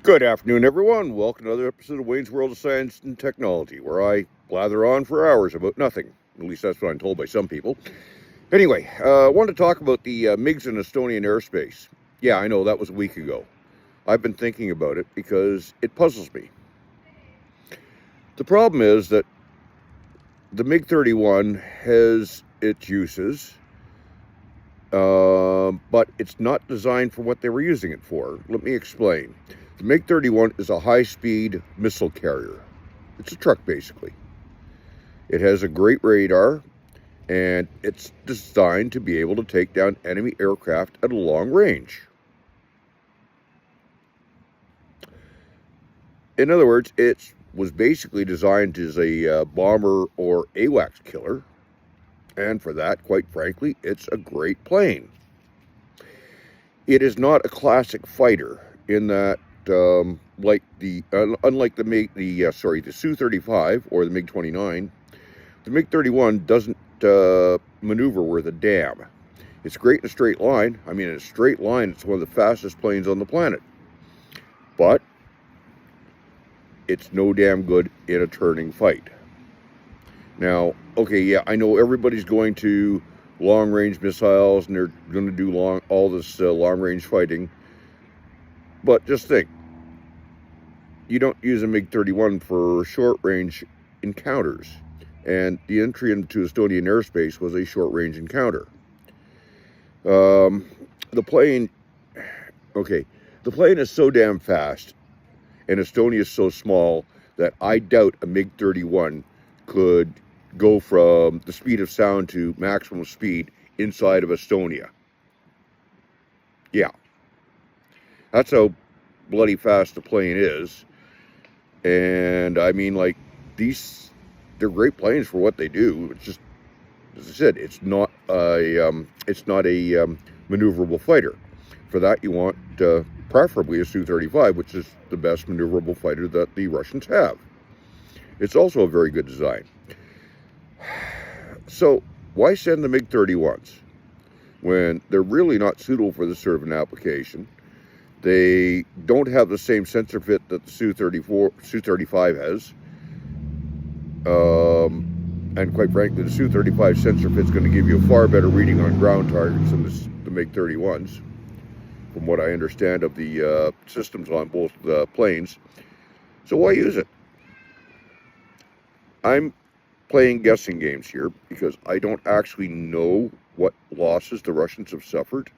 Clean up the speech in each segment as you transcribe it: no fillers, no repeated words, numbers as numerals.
Good afternoon, everyone. Welcome to another episode of Wayne's World of Science and Technology, where I blather on for hours about nothing. At least that's what I'm told by some people. Anyway, I wanted to talk about the MiGs in Estonian airspace. Yeah, I know, that was a week ago. I've been thinking about it because it puzzles me. The problem is that the MiG-31 has its uses, but it's not designed for what they were using it for. Let me explain. The MiG-31 is a high-speed missile carrier. It's a truck, basically. It has a great radar, and it's designed to be able to take down enemy aircraft at a long range. In other words, it was basically designed as a bomber or AWACS killer, and for that, quite frankly, it's a great plane. It is not a classic fighter in that, unlike the Su-35 or the MiG-29, the MiG-31 doesn't maneuver worth a damn. It's great in a straight line. I mean, in a straight line, it's one of the fastest planes on the planet. But it's no damn good in a turning fight. Now, okay, yeah, I know everybody's going to long-range missiles, and they're going to do all this long-range fighting. But just think, you don't use a MiG-31 for short-range encounters, and the entry into Estonian airspace was a short-range encounter. The plane is so damn fast, and Estonia is so small that I doubt a MiG-31 could go from the speed of sound to maximum speed inside of Estonia. Yeah. That's how bloody fast the plane is. And I mean, like, they're great planes for what they do. It's just, as I said, it's not a maneuverable fighter. For that, you want preferably a Su-35, which is the best maneuverable fighter that the Russians have. It's also a very good design. So, why send the MiG-31s when they're really not suitable for this sort of an application? They don't have the same sensor fit that the Su-35 has. And quite frankly, the Su-35 sensor fit is going to give you a far better reading on ground targets than the MiG-31s, from what I understand of the systems on both planes. So why use it? I'm playing guessing games here because I don't actually know what losses the Russians have suffered,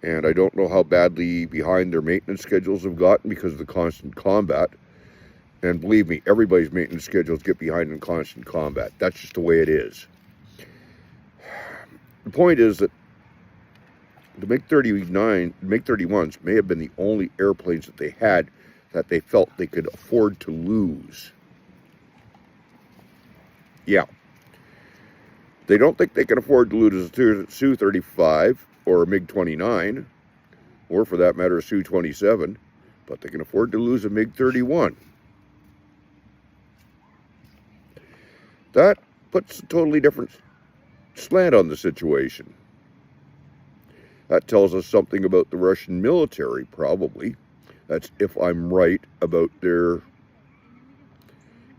and I don't know how badly behind their maintenance schedules have gotten because of the constant combat. And believe me, everybody's maintenance schedules get behind in constant combat. That's just the way it is. The point is that the MiG-31s may have been the only airplanes that they had that they felt they could afford to lose. Yeah. They don't think they can afford to lose a Su-35 or a MiG-29, or for that matter a Su-27, but they can afford to lose a MiG-31. That puts a totally different slant on the situation. That tells us something about the Russian military, probably. That's if I'm right about their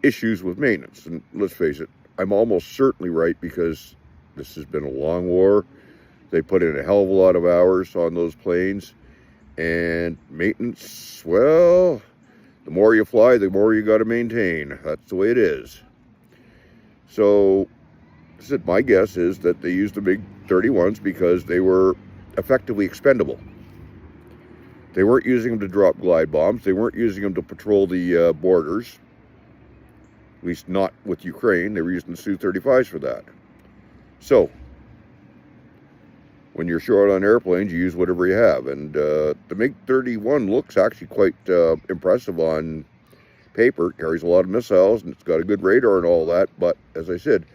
issues with maintenance. And let's face it, I'm almost certainly right because this has been a long war. They put in a hell of a lot of hours on those planes. And maintenance, well, the more you fly, the more you got to maintain. That's the way it is. So, my guess is that they used the MiG-31s because they were effectively expendable. They weren't using them to drop glide bombs. They weren't using them to patrol the borders. At least not with Ukraine. They were using the Su-35s for that. So, when you're short on airplanes, you use whatever you have. And the MiG-31 looks actually quite impressive on paper. It carries a lot of missiles, and it's got a good radar and all that. But, as I said,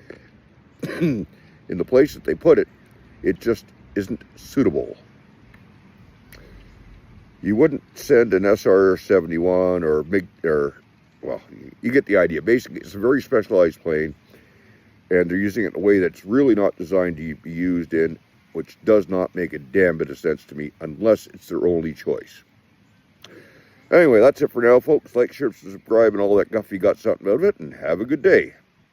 in the place that they put it, it just isn't suitable. You wouldn't send an SR-71 or MiG, well, you get the idea. Basically, it's a very specialized plane, and they're using it in a way that's really not designed to be used in, which does not make a damn bit of sense to me unless it's their only choice. Anyway, that's it for now, folks. Like, share, subscribe, and all that guff. You got something out of it, and have a good day.